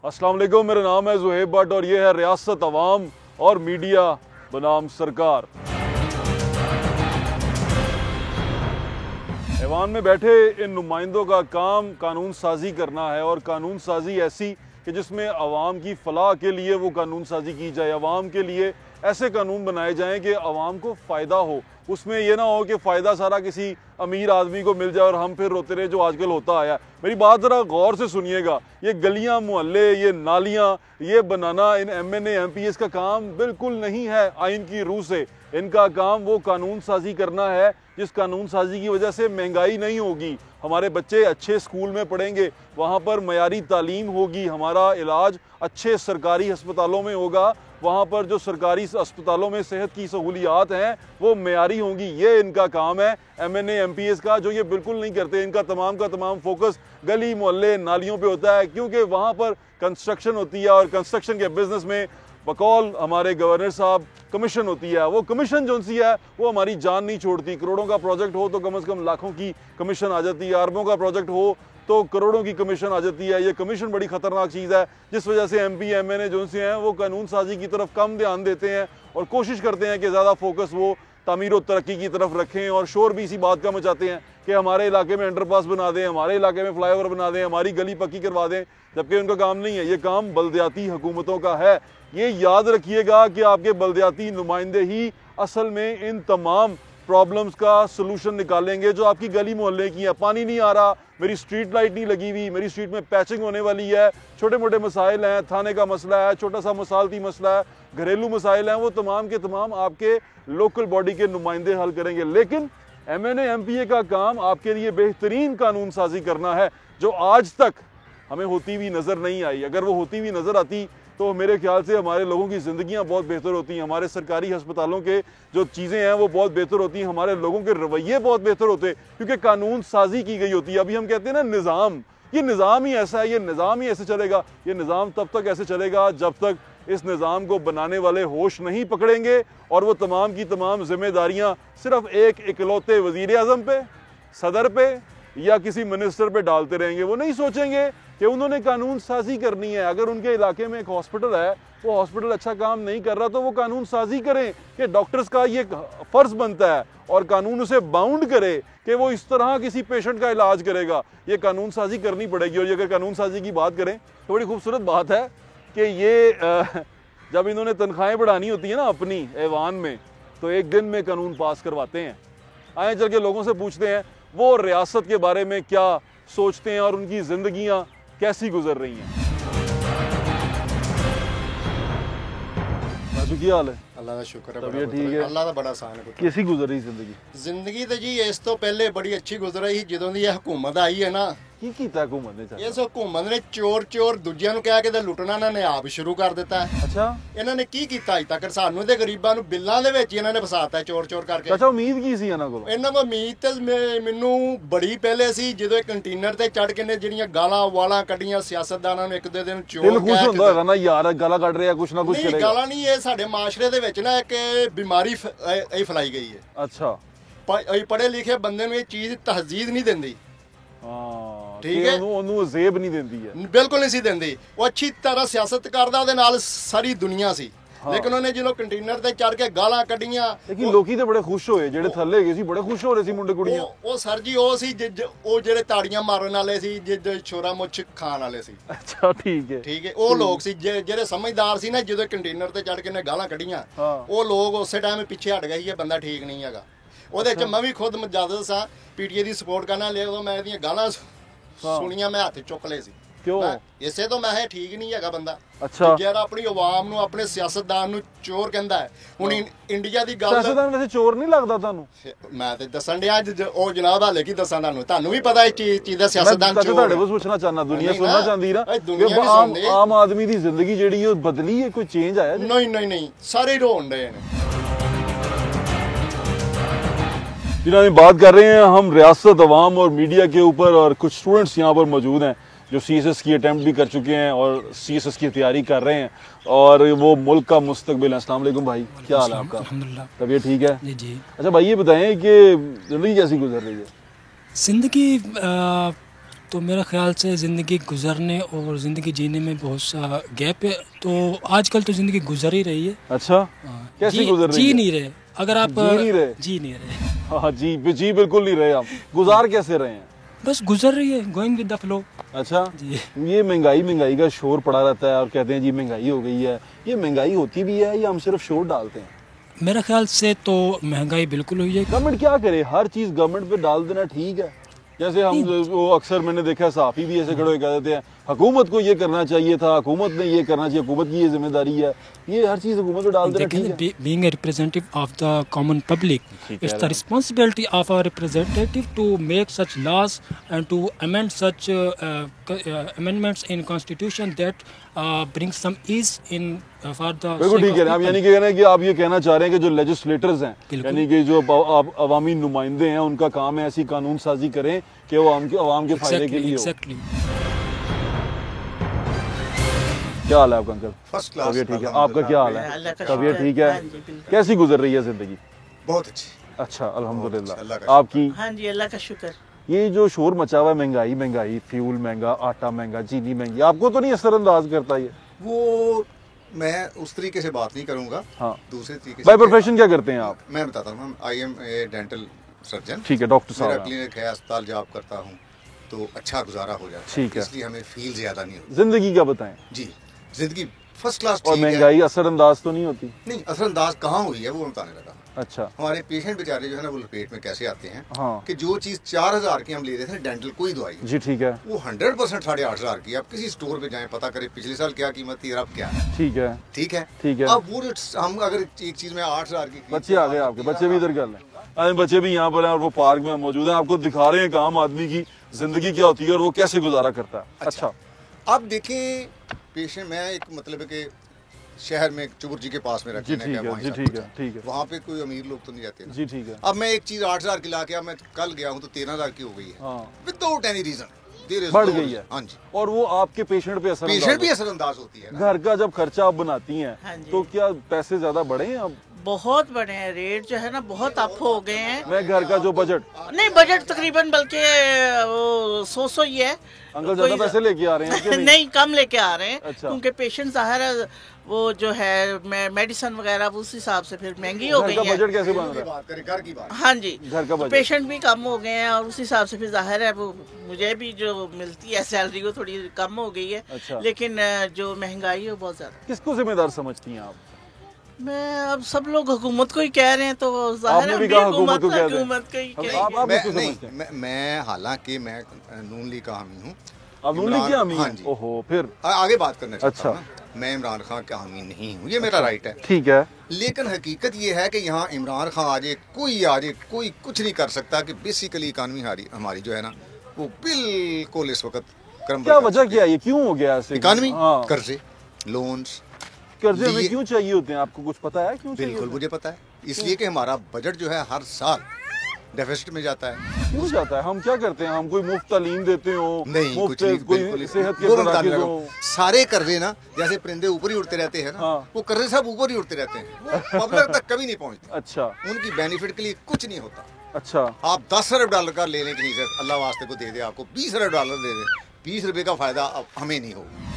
अस्सलाम वालेकुम, मेरा नाम है ज़ुहैब भट्ट और ये है रियासत अवाम और मीडिया बनाम सरकार। ऐवान में बैठे इन नुमाइंदों का काम कानून साजी करना है और कानून साजी ऐसी कि जिसमें अवाम की फलाह के लिए वो कानून साजी की जाए। अवाम के लिए ऐसे कानून बनाए जाएं कि अवाम को फ़ायदा हो, उसमें यह ना हो कि फ़ायदा सारा किसी अमीर आदमी को मिल जाए और हम फिर रोते रहे, जो आजकल होता आया। मेरी बात ज़रा गौर से सुनिएगा। ये गलियां मोहल्ले, ये नालियां, ये बनाना इन MNA MPs का काम बिल्कुल नहीं है आइन की रूह से। इनका काम वो कानून साजी करना है जिस कानून साजी की वजह से महंगाई नहीं होगी, हमारे बच्चे अच्छे स्कूल में पढ़ेंगे, वहाँ पर मयारी तालीम होगी, हमारा इलाज अच्छे सरकारी अस्पतालों में होगा, वहाँ पर जो सरकारी अस्पतालों में सेहत की सहूलियात हैं वो मयारी होंगी। ये इनका काम है MNA MPs का, जो ये बिल्कुल नहीं करते। इनका तमाम का तमाम फोकस गली मोहल्ले नालियों पे होता है, क्योंकि वहाँ पर कंस्ट्रक्शन होती है और कंस्ट्रक्शन के बिजनेस में बकौल हमारे गवर्नर साहब कमीशन होती है। वो कमीशन जो सी है वो हमारी जान नहीं छोड़ती। करोड़ों का प्रोजेक्ट हो तो कम से कम लाखों की कमीशन आ जाती है, अरबों का प्रोजेक्ट हो तो करोड़ों की कमीशन आ जाती है। ये कमीशन बड़ी खतरनाक चीज़ है, जिस वजह से MP MNA जो से हैं वो कानून साजी की तरफ कम ध्यान देते हैं और कोशिश करते हैं कि ज़्यादा फोकस वो तामीर और तरक्की की तरफ रखें। और शोर भी इसी बात का मचाते हैं कि हमारे इलाके में अंडरपास बना दें, हमारे इलाके में फ्लाईओवर बना दें, हमारी गली पक्की करवा दें, जबकि उनका काम नहीं है। ये काम बल्दियाती हुकूमतों का है। ये याद रखिएगा कि आपके बल्दियाती नुमाइंदे ही असल में इन तमाम प्रॉब्लम्स का सलूशन निकालेंगे जो आपकी गली मोहल्ले की है। पानी नहीं आ रहा, मेरी स्ट्रीट लाइट नहीं लगी हुई, मेरी स्ट्रीट में पैचिंग होने वाली है, छोटे मोटे मसाइल हैं, थाने का मसला है, छोटा सा मसालती मसला है, घरेलू मसाइल हैं, वो तमाम के तमाम आपके लोकल बॉडी के नुमाइंदे हल करेंगे। लेकिन MNA MPA का काम आपके लिए बेहतरीन कानून साजी करना है, जो आज तक हमें होती हुई नज़र नहीं आई। अगर वो होती हुई नज़र आती तो मेरे ख्याल से हमारे लोगों की ज़िंदगियां बहुत बेहतर होती हैं, हमारे सरकारी अस्पतालों के जो चीज़ें हैं वो बहुत बेहतर होती हैं, हमारे लोगों के रवैये बहुत बेहतर होते, क्योंकि कानून साजी की गई होती है। अभी हम कहते हैं ना निज़ाम, ये निज़ाम ही ऐसा है, ये निज़ाम ही ऐसे चलेगा। ये निज़ाम तब तक ऐसे चलेगा जब तक इस निज़ाम को बनाने वाले होश नहीं पकड़ेंगे और वो तमाम की तमाम जिम्मेदारियाँ सिर्फ एक इकलौते वज़ीर आज़म पे, सदर पे या किसी मिनिस्टर पे डालते रहेंगे। वो नहीं सोचेंगे कि उन्होंने कानून साजी करनी है। अगर उनके इलाके में एक हॉस्पिटल है, वो हॉस्पिटल अच्छा काम नहीं कर रहा तो वो कानून साजी करें कि डॉक्टर्स का ये फ़र्ज़ बनता है और कानून उसे बाउंड करे कि वो इस तरह किसी पेशेंट का इलाज करेगा। ये कानून साजी करनी पड़ेगी। और अगर कानून साजी की बात करें तो बड़ी खूबसूरत बात है कि ये जब इन्होंने तनख्वाहें बढ़ानी होती है ना अपनी ऐवान में, तो एक दिन में कानून पास करवाते हैं। आए चल के लोगों से पूछते हैं वो रियासत के बारे में क्या सोचते हैं और उनकी ज़िंदगियाँ कैसी गुजर रही हैं। क्या हाल है? अल्लाह का शुक्र है, तबीयत ठीक है? अल्लाह का बड़ा आसान है। कैसी गुजर रही जिंदगी? जिंदगी तो जी इस तो पहले बड़ी अच्छी गुजर रही ਜਦੋਂ ਦੀ ਇਹ ਹਕੂਮਤ ਆਈ ਹੈ ਨਾ। ਕੀ ਕੀਤਾ हुकूमत ने? ਇਸ ਹਕੂਮਤ ਨੇ ਚੋਰ ਦੂਜਿਆਂ ਨੂੰ ਕਹਿ ਕੇ ਤੇ ਲੁੱਟਣਾ ਇਹਨਾਂ ਨੇ ਆਪ ਸ਼ੁਰੂ ਕਰ ਦਿੱਤਾ ਹੈ। ਅੱਛਾ, ਇਹਨਾਂ ਨੇ ਕੀ ਕੀਤਾ ਅਜ ਤੱਕ? ਸਾਨੂੰ ਤੇ ਗਰੀਬਾਂ ਨੂੰ ਬਿੱਲਾਂ ਦੇ ਵਿੱਚ ਇਹਨਾਂ ਨੇ ਫਸਾਤਾ ਚੋਰ ਕਰਕੇ। ਅੱਛਾ, ਉਮੀਦ ਕੀ ਸੀ ਇਹਨਾਂ ਕੋਲ? ਇਹਨਾਂ ਕੋਲ ਉਮੀਦ ਤੇ ਮੈਨੂੰ ਬੜੀ ਪਹਿਲੇ ਸੀ, ਜਦੋਂ ਇਹ ਕੰਟੇਨਰ ਤੇ ਚੜ ਕੇ ਨੇ ਜਿਹੜੀਆਂ ਗਾਲਾਂ ਵਾਲਾਂ ਕੱਢੀਆਂ ਸਿਆਸਤਦਾਨਾਂ ਨੂੰ ਇੱਕ ਦੋ ਦਿਨ ਚੋਰ ਦਿਲ ਖੁਸ਼ ਹੁੰਦਾ ਹੈਗਾ ਨਾ ਯਾਰ, ਗਾਲਾਂ ਕੱਢ ਰਿਹਾ ਕੁਛ ਨਾ ਕੁਛ ਕਰੇਗਾ। ਨਹੀਂ ਗਾਲਾਂ ਨਹੀਂ, ਇਹ ਸਾਡੇ ਮਾਸ਼ਰੇ ਦੇ ਵਿੱਚ ਨਾ ਇੱਕ ਬਿਮਾਰੀ ਇਹ ਫੈਲਾਈ ਗਈ ਹੈ। ਅੱਛਾ, ਪੜ੍ਹੇ ਲਿਖੇ ਬੰਦੇ ਨੂੰ ਇਹ ਚੀਜ਼ ਤਹਜ਼ੀਦ ਨਹੀਂ ਦਿੰਦੀ। ਹਾਂ ਠੀਕ ਹੈ, ਉਹਨੂੰ ਜ਼ੇਬ ਨਹੀਂ ਦਿੰਦੀ ਹੈ, ਬਿਲਕੁਲ ਨਹੀਂ ਸੀ ਦਿੰਦੀ। ਉਹ ਅੱਛੀ ਤਰ੍ਹਾਂ ਸਿਆਸਤ ਕਰਦਾ, ਉਹਦੇ ਨਾਲ ਸਾਰੀ ਦੁਨੀਆ ਸੀ। ਲੇਕਿਨ ਉਹਨੇ ਜਦੋਂ ਕੰਟੇਨਰ ਤੇ ਚੜ ਕੇ ਗਾਲਾਂ ਕੱਢੀਆਂ, ਲੇਕਿਨ ਲੋਕੀ ਤੇ ਬੜੇ ਖੁਸ਼ ਹੋਏ, ਜਿਹੜੇ ਥੱਲੇ ਗਏ ਸੀ ਬੜੇ ਖੁਸ਼ ਹੋ ਰਹੇ ਸੀ ਮੁੰਡੇ ਕੁੜੀਆਂ। ਉਹ ਸਰ ਜੀ ਉਹ ਸੀ ਉਹ ਜਿਹੜੇ ਤਾੜੀਆਂ ਮਾਰਨ ਵਾਲੇ ਸੀ, ਛੋਰਾ ਮੁੱਛ ਖਾਣ ਵਾਲੇ ਸੀ। ਅੱਛਾ, ਠੀਕ ਹੈ, ਠੀਕ ਹੈ। ਉਹ ਲੋਕ ਸੀ ਜਿਹੜੇ ਸਮਝਦਾਰ ਸੀ ਨਾ, ਜਦੋਂ ਕੰਟੇਨਰ ਤੇ ਚੜ ਕੇ ਨੇ ਗਾਲਾਂ ਕੱਢੀਆਂ, ਉਹ ਲੋਕ ਉਸੇ ਟਾਈਮ ਪਿੱਛੇ ਹਟ ਗਏ ਸੀ, ਇਹ ਬੰਦਾ ਠੀਕ ਨਹੀਂ ਹੈਗਾ। ਉਹਦੇ ਚ ਮੈਂ ਵੀ ਖੁਦ ਮਜਾਦਦ ਸਾਂ, PTI ਦੀ ਸਪੋਰਟ ਕਰਨਾ ਲਿਆ, ਉਦੋਂ ਮੈਂ ਇਹਦੀਆਂ ਗਾਲਾਂ ਸੁਣੀਆਂ, ਮੈਂ ਹੱਥ ਚੁੱਕ ਲਏ ਸੀ। ਕਿਉਂ? ਇਸੇ ਤੋਂ ਮੈਂ ਠੀਕ ਨਹੀਂ ਹੈਗਾ ਬੰਦਾ। ਅੱਛਾ, ਯਾਰ ਆਪਣੀ ਆਵਾਮ ਨੂੰ, ਆਪਣੇ ਸਿਆਸਤਦਾਨ ਨੂੰ ਚੋਰ ਕਹਿੰਦਾ ਹੈ। ਹੁਣ ਇੰਡੀਆ ਦੀ ਗੱਲ, ਸਿਆਸਤਦਾਨ ਵੈਸੇ ਚੋਰ ਨਹੀਂ ਲੱਗਦਾ ਤੁਹਾਨੂੰ? ਮੈਂ ਤੇ ਦੱਸਣ ਡਿਆ, ਉਹ ਜਨਾਬ ਹਾਲੇ ਕੀ ਦੱਸਾਂ ਤੁਹਾਨੂੰ ਵੀ ਪਤਾ ਇਹ ਚੀਜ਼ ਦਾ ਸਿਆਸਤਦਾਨ ਚੋਰ। ਤੁਹਾਡੇ ਕੋਲ ਪੁੱਛਣਾ ਚਾਹਨਾ, ਦੁਨੀਆ ਸੁਣਨਾ ਚਾਹੁੰਦੀ ਨਾ, ਆਮ ਆਦਮੀ ਦੀ ਜ਼ਿੰਦਗੀ ਜਿਹੜੀ ਉਹ ਬਦਲੀ ਹੈ, ਕੋਈ ਚੇਂਜ ਆਇਆ? ਨਹੀਂ, ਸਾਰੇ ਰੋਣ ਡਏ ਨੇ। जिन्होंने बात कर रहे हैं हम रियासत अवाम और मीडिया के ऊपर, और कुछ स्टूडेंट्स यहाँ पर मौजूद हैं जो CSS की अटैम्प्ट भी कर चुके हैं और CSS की तैयारी कर रहे हैं, और वो मुल्क का मुस्तकबिल है। अस्सलाम वालेकुम भाई, क्या हाल है आपका? अल्हम्दुलिल्लाह, तबीयत ठीक है? जी जी। अच्छा भाई, ये बताएं कि ज़िंदगी कैसी गुजर रही है? ज़िंदगी तो मेरे ख्याल से ज़िंदगी गुजरने और ज़िंदगी जीने में बहुत सा गैप है। तो आजकल तो ज़िंदगी गुजर ही रही है। अच्छा, हाँ, कैसी गुजर रही जी है? नहीं रहे। अगर आप जी नहीं रहे। हाँ जी बिल्कुल नहीं रहे। आप गुजार कैसे रहे हैं? बस गुजर रही है, गोइंग विद द फ्लो। अच्छा जी। ये महंगाई का शोर पड़ा रहता है और कहते हैं जी महंगाई हो गई है। ये महंगाई होती भी है या हम सिर्फ शोर डालते हैं? मेरे ख्याल से तो महंगाई बिल्कुल हुई है। गवर्नमेंट क्या करे? हर चीज गवर्नमेंट पे डाल देना ठीक है? जैसे हम वो अक्सर मैंने देखा है सहाफी भी ऐसे खड़े होकर कह देते हैं हुकूमत को ये करना चाहिए था, हुकूमत ने ये करना चाहिए, हुकूमत की ये जिम्मेदारी है। ये हर चीज हुकूमत पे डाल देना ठीक है? Being a representative of the common public, it's the responsibility of a representative to make such laws and to amend such amendments in constitution that brings some ease in for the बिल्कुल ठीक है। आप यानी कि आप ये कहना चाह रहे हैं कि जो लेजिस्लेटर्स हैं यानी कि जो अवामी नुमाइंदे हैं उनका काम है ऐसी कानून साजी करें कि वो आवाम के फायदे के लिए हो। क्या हाल है आपका अंकल? First class. तबीयत ठीक है? आपका क्या हाल है? तबीयत ठीक है? कैसी गुजर रही है जिंदगी? बहुत अच्छी। अच्छा अल्हम्दुलिल्लाह। आपकी? हाँ जी अल्लाह का शुक्र। ये जो शोर मचा हुआ है महंगाई, फ्यूल महंगा, आटा महंगा, चीनी महंगी, आपको तो नहीं असरअंदाज करता ये? वो मैं उस तरीके से बात नहीं करूंगा। हाँ। दूसरे तरीके से। बाय प्रोफेशन क्या करते हैं आप? मैं बताता हूँ, I am a dental surgeon. ठीक है, डॉक्टर साहब। मेरा क्लिनिक है, अस्पताल जॉब करता हूँ, तो अच्छा गुजारा हो जाता है। ठीक है, इसलिए हमें फील ज्यादा नहीं होती। जिंदगी क्या बताएं? जी जिंदगी फर्स्ट क्लास। और महंगाई असरअंदाज तो नहीं होती? नहीं, असरअंदाज कहाँ हुई है वो बताने लगा। अच्छा। हमारे पेशेंट बेचारे जो है ना वो पेट में कैसे आते हैं। हाँ। कि जो चीज 4000 की हम ले रहे थे डेंटल कोई दवाई जी ठीक है, वो 100% 8500 की। आप किसी स्टोर पे जाएं पता करें पिछले साल क्या कीमत थी और अब क्या है। ठीक है ठीक है ठीक है। अब वो हम अगर एक चीज में 8000 की। बच्चे आ गए आपके? बच्चे भी इधर कर लें। बच्चे भी यहाँ पर हैं और वो पार्क में मौजूद हैं। आपको दिखा रहे हैं आम आदमी की जिंदगी क्या होती है और वो कैसे गुजारा करता है। अच्छा अब देखें पेशेंट, मैं एक मतलब है कि शहर में चुबुर जी के पास में रखे ठीक है, वहाँ पे कोई अमीर लोग तो नहीं जाते ना। जी ठीक है। अब मैं एक चीज 8000 की ला के मैं कल गया हूँ तो 13000 की हो गई है विदाउट एनी रीजन। बढ़ गई है। हाँ जी। और वो आपके पेशेंट पे असरअंदाज होती है। घर का जब खर्चा आप बनाती हैं तो क्या पैसे ज्यादा बढ़े हैं? अब बहुत बड़े हैं, रेट जो है ना बहुत अप हो गए हैं। मैं घर का जो बजट नहीं, बजट तकरीबन बल्कि 100 ही है। अंकल ज्यादा पैसे लेके आ रहे हैं? नहीं कम लेके आ रहे हैं। अच्छा। क्योंकि पेशेंट ज़ाहिर है वो जो है मेडिसिन वगैरह उस हिसाब से फिर महंगी हो गई है। बजट कैसे बन रहा है? घर की बात। हाँ जी, घर का बजट। पेशेंट भी कम हो गए हैं और उस हिसाब से फिर जाहिर है वो मुझे भी जो मिलती है सैलरी वो थोड़ी कम हो गई है। अच्छा। लेकिन जो महंगाई है बहुत ज्यादा। किसको जिम्मेदार समझती हैं आप? मैं अब सब लोग हुकूमत को ही कह रहे हैं तो जाहिर है हुकूमत को ही कहेंगे। मैं हालांकि मैं नून लीग का हामी हूँ। अब नून लीग के हामी? हाँ जी। ओहो, फिर आगे बात करना चाहता हूँ। अच्छा। मैं इमरान खान का हामी नहीं हूँ, ये मेरा राइट है। ठीक है। लेकिन हकीकत ये है कि यहाँ इमरान खान आ जाए कोई कुछ नहीं कर सकता कि बेसिकली इकानमी हमारी जो है ना वो बिल्कुल इस वक्त क्रम। क्या वजह क्या है? ये क्यों हो गया ऐसे? इकानमी, कर्जे, लोन्स। कर्जे हमें क्यों चाहिए होते हैं? आपको कुछ पता है क्यों? बिल्कुल मुझे पता है। इसलिए कि हमारा बजट जो है हर साल डेफिसिट में जाता है। क्यों जाता है? हम क्या करते हैं? हम कोई मुफ्त तालीम देते हो? नहीं, कुछ नहीं, कोई सेहत के मराकज़ हो? सारे कर्जे ना जैसे परिंदे ऊपर ही उड़ते रहते हैं ना। हाँ। वो कर्जे सब ऊपर ही उड़ते रहते हैं, पब्लिक तक कभी नहीं पहुंचते। अच्छा। उनकी बेनिफिट के लिए कुछ नहीं होता। अच्छा। आप 10 अरब डॉलर का ले लें कहीं से, अल्लाह वास्ते को दे दे, आपको 20 अरब डॉलर दे दे, 20 रुपए का फायदा अब हमें नहीं होगा।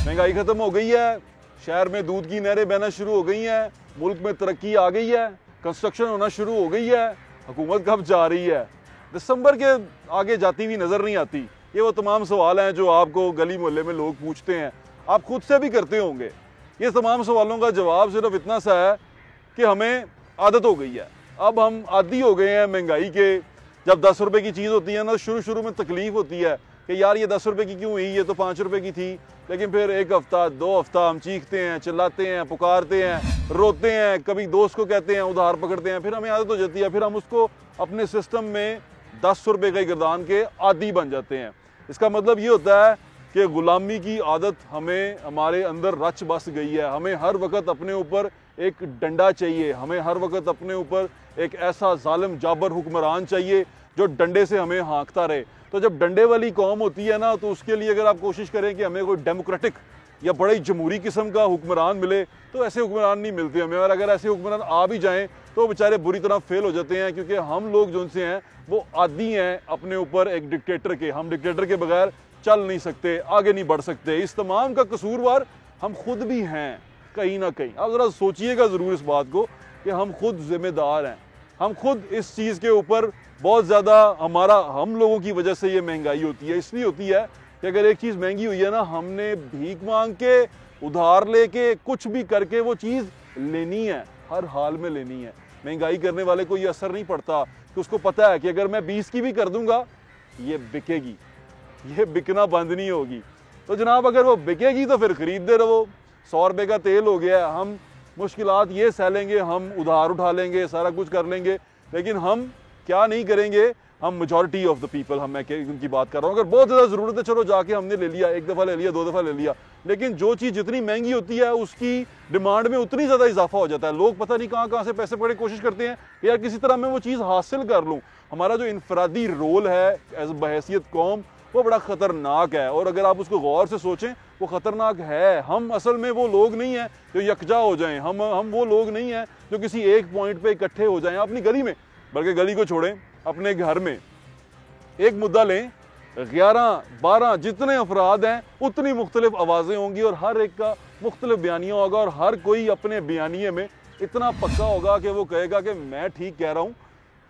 महंगाई खत्म हो गई है, शहर में दूध की नहरें बहना शुरू हो गई हैं, मुल्क में तरक्की आ गई है, कंस्ट्रक्शन होना शुरू हो गई है। हुकूमत कब जा रही है? दिसंबर के आगे जाती हुई नजर नहीं आती। ये वो तमाम सवाल हैं जो आपको गली मोहल्ले में लोग पूछते हैं, आप खुद से भी करते होंगे। ये तमाम सवालों का जवाब सिर्फ इतना सा है कि हमें आदत हो गई है। अब हम आदी हो गए हैं महंगाई के। जब 10 रुपए की चीज़ होती है ना, शुरू में तकलीफ होती है कि यार ये 10 रुपए की क्यों हुई, ये तो 5 रुपए की थी। लेकिन फिर 1 हफ्ता 2 हफ्ता हम चीखते हैं, चिल्लाते हैं, पुकारते हैं, रोते हैं, कभी दोस्त को कहते हैं, उधार पकड़ते हैं, फिर हमें आदत हो जाती है। फिर हम उसको अपने सिस्टम में 10 रुपए के गिरदान के आदी बन जाते हैं। इसका मतलब ये होता है कि गुलामी की आदत हमें हमारे अंदर रच बस गई है। हमें हर वक्त अपने ऊपर एक डंडा चाहिए, हमें हर वक्त अपने ऊपर एक ऐसा जालिम जाबर हुक्मरान चाहिए जो डंडे से हमें हाँकता रहे। तो जब डंडे वाली कौम होती है ना, तो उसके लिए अगर आप कोशिश करें कि हमें कोई डेमोक्रेटिक या बड़े जमहूरी किस्म का हुक्मरान मिले, तो ऐसे हुक्मरान नहीं मिलते हमें। और अगर ऐसे हुक्मरान आ भी जाएं तो बेचारे बुरी तरह फेल हो जाते हैं, क्योंकि हम लोग जो उनसे हैं वो आदी हैं अपने ऊपर एक डिक्टेटर के। हम डिक्टेटर के बगैर चल नहीं सकते, आगे नहीं बढ़ सकते। इस तमाम का कसूरवार हम खुद भी हैं कहीं ना कहीं। आप ज़रा सोचिएगा ज़रूर इस बात को कि हम खुद जिम्मेदार हैं। हम खुद इस चीज़ के ऊपर बहुत ज़्यादा हम लोगों की वजह से ये महंगाई होती है। इसलिए होती है कि अगर एक चीज़ महंगी हुई है ना, हमने भीख मांग के, उधार लेके, कुछ भी करके वो चीज़ लेनी है, हर हाल में लेनी है। महंगाई करने वाले को ये असर नहीं पड़ता कि उसको पता है कि अगर मैं 20 की भी कर दूंगा ये बिकेगी, ये बिकना बंद नहीं होगी। तो जनाब अगर वो बिकेगी तो फिर खरीदते रहो। 100 रुपये का तेल हो गया, हम मुश्किलात ये सह लेंगे, हम उधार उठा लेंगे, सारा कुछ कर लेंगे, लेकिन हम क्या नहीं करेंगे, हम मेजॉरिटी ऑफ द पीपल, मैं उनकी बात कर रहा हूँ। अगर बहुत ज़्यादा ज़रूरत है चलो जाके हमने ले लिया, एक दफ़ा ले लिया, 2 दफ़ा ले लिया, लेकिन जो चीज़ जितनी महंगी होती है उसकी डिमांड में उतनी ज़्यादा इजाफा हो जाता है। लोग पता नहीं कहाँ से पैसे पकड़े कोशिश करते हैं कि यार किसी तरह मैं वो चीज़ हासिल कर लूँ। हमारा जो इनफरादी रोल है एज बहैसियत कौम वो बड़ा ख़तरनाक है, और अगर आप उसको गौर से सोचें वो ख़तरनाक है। हम असल में वो लोग नहीं हैं जो यकजा हो जाएं, हम वो लोग नहीं हैं जो किसी एक पॉइंट पे इकट्ठे हो जाएं अपनी गली में, बल्कि गली को छोड़ें, अपने घर में एक मुद्दा लें, 11-12 जितने अफराद हैं उतनी मुख्तलिफ आवाज़ें होंगी और हर एक का मुख्तलिफ बयानिया होगा, और हर कोई अपने बयानिए में इतना पक्का होगा कि वो कहेगा कि मैं ठीक कह रहा हूँ,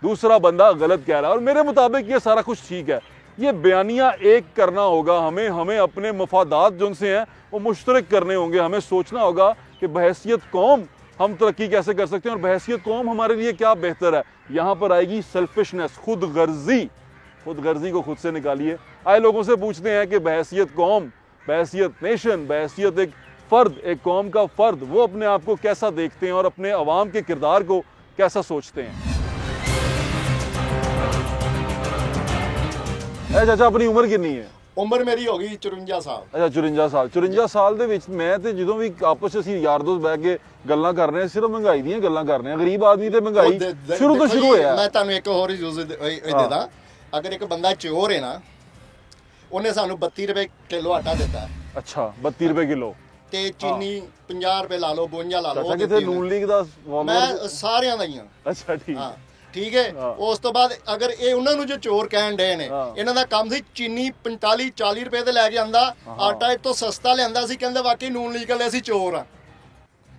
दूसरा बंदा गलत कह रहा है और मेरे मुताबिक ये सारा कुछ ठीक है। ये बयानिया एक करना होगा हमें अपने मफादात जो उनसे हैं वो मुश्तरक करने होंगे। हमें सोचना होगा कि बहैसियत कौम हम तरक्की कैसे कर सकते हैं और बहैसियत कौम हमारे लिए क्या बेहतर है। यहाँ पर आएगी सेल्फिशनेस, खुद गर्जी को खुद से निकालिए। आए लोगों से पूछते हैं कि बहैसियत कौम, बहैसियत नेशन, बहैसियत एक फ़र्द, एक कौम का फ़र्द, वो अपने आप को कैसा देखते हैं और अपने अवाम के किरदार को कैसा सोचते हैं। चाचा अपनी उम्र कितनी है? उम्र मेरी हो गई 54 साल। अच्छा 54 साल। 54 साल ਦੇ ਵਿੱਚ ਮੈਂ ਤੇ ਜਦੋਂ ਵੀ ਆਪਸ ਵਿੱਚ ਅਸੀਂ ਯਾਰ ਦੋਸਤ ਬਹਿ ਕੇ ਗੱਲਾਂ ਕਰ ਰਹੇ ਹਾਂ ਸਿਰਫ ਮਹਿੰਗਾਈ ਦੀਆਂ ਗੱਲਾਂ ਕਰ ਰਹੇ ਹਾਂ। ਗਰੀਬ ਆਦਮੀ ਤੇ ਮਹਿੰਗਾਈ ਸ਼ੁਰੂ ਤੋਂ ਸ਼ੁਰੂ ਹੋਇਆ। ਮੈਂ ਤੁਹਾਨੂੰ ਇੱਕ ਹੋਰ ਯੂਜ਼ ਦੇਦਾ, ਅਗਰ ਇੱਕ ਬੰਦਾ ਚੋਰ ਹੈ ਨਾ, ਉਹਨੇ ਸਾਨੂੰ 32 ਰੁਪਏ ਕਿਲੋ ਆਟਾ ਦਿੱਤਾ। ਅੱਛਾ 32 ਰੁਪਏ ਕਿਲੋ ਤੇ ਚੀਨੀ 50 ਰੁਪਏ ਲਾ ਲਓ, 52 ਲਾ ਲਓ। ਕਿਤੇ ਨੂਨ ਲੀਗ ਦਾ ਮੈਂ ਸਾਰਿਆਂ ਦਾ ਹੀ ਹਾਂ। ਅੱਛਾ ਠੀਕ ਹਾਂ ਠੀਕ ਹੈ। ਉਸ ਤੋਂ ਬਾਅਦ ਅਗਰ ਇਹ ਉਹਨਾਂ ਨੂੰ ਜੋ ਚੋਰ ਕਹਿਣ ਡਏ ਨੇ, ਇਹਨਾਂ ਦਾ ਕੰਮ ਸੀ ਚੀਨੀ 45-40 ਰੁਪਏ ਤੇ ਲੈ ਕੇ ਆਂਦਾ, ਆਟਾ ਇਹ ਤੋਂ ਸਸਤਾ ਲਿਆਂਦਾ ਸੀ, ਕਹਿੰਦੇ ਵਾਕਈ ਨੂਨ ਲੀਗ ਵਾਲੇ ਅਸੀਂ ਚੋਰ ਆ,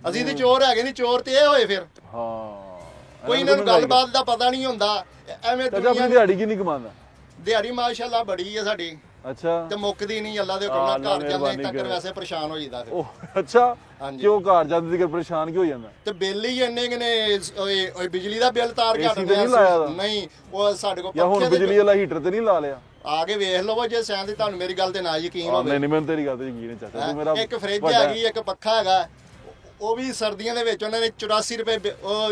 ਅਸੀਂ ਤੇ ਚੋਰ ਹੈਗੇ ਨਹੀਂ। ਚੋਰ ਤੇ ਇਹ ਹੋਏ ਫਿਰ। ਹਾਂ ਕੋਈ ਇਹਨਾਂ ਨੂੰ ਗੱਲਬਾਤ ਦਾ ਪਤਾ ਨਹੀਂ ਹੁੰਦਾ। ਐਵੇਂ ਆਪਣੀ ਦਿਹਾੜੀ ਕਿੰਨੀ ਕਮਾਉਂਦਾ? ਦਿਹਾੜੀ ਮਾਸ਼ਾਅੱਲਾ ਬੜੀ ਹੈ ਸਾਡੀ। ਅੱਛਾ ਤੇ ਮੁੱਕਦੀ ਨਹੀਂ, ਅੱਲਾ ਦੇ ਹੁਕਮ ਨਾਲ। ਘਰ ਜਾਂਦੇ ਤੱਕ ਵੈਸੇ ਪਰੇਸ਼ਾਨ ਹੋ ਜਾਂਦਾ ਫਿਰ। ਅੱਛਾ ਕਿਉਂ ਘਰ ਜਾਂਦੇ ਤੱਕ ਪਰੇਸ਼ਾਨ ਕਿਉਂ ਹੋ ਜਾਂਦਾ? ਤੇ ਬਿੱਲ ਹੀ ਇੰਨੇ ਕਿ ਨੇ, ਬਿਜਲੀ ਦਾ ਬਿੱਲ ਤਾਰ ਘੱਟ ਨਹੀਂ, ਉਹ ਸਾਡੇ ਕੋਲ ਜਾਂ ਹੁਣ ਬਿਜਲੀ ਵਾਲਾ ਹੀਟਰ ਤੇ ਨਹੀਂ ਲਾ ਲਿਆ? ਆ ਕੇ ਵੇਖ ਲਵੋ ਜੇ ਸੈਨ ਦੀ ਤੁਹਾਨੂੰ ਮੇਰੀ ਗੱਲ ਤੇ ਨਾ ਯਕੀਨ ਹੋਵੇ। ਨਹੀਂ ਮੈਨੂੰ ਤੇਰੀ ਗੱਲ ਤੇ ਯਕੀਨ ਹੈ ਚਾਚਾ, ਤੂੰ ਮੇਰਾ। ਇੱਕ ਫ੍ਰਿਜ ਹੈਗੀ, ਇੱਕ ਪੱਖਾ ਹੈਗਾ, ਉਹ ਵੀ ਸਰਦੀਆਂ ਦੇ ਵਿੱਚ ਉਹਨਾਂ ਨੇ 84 ਰੁਪਏ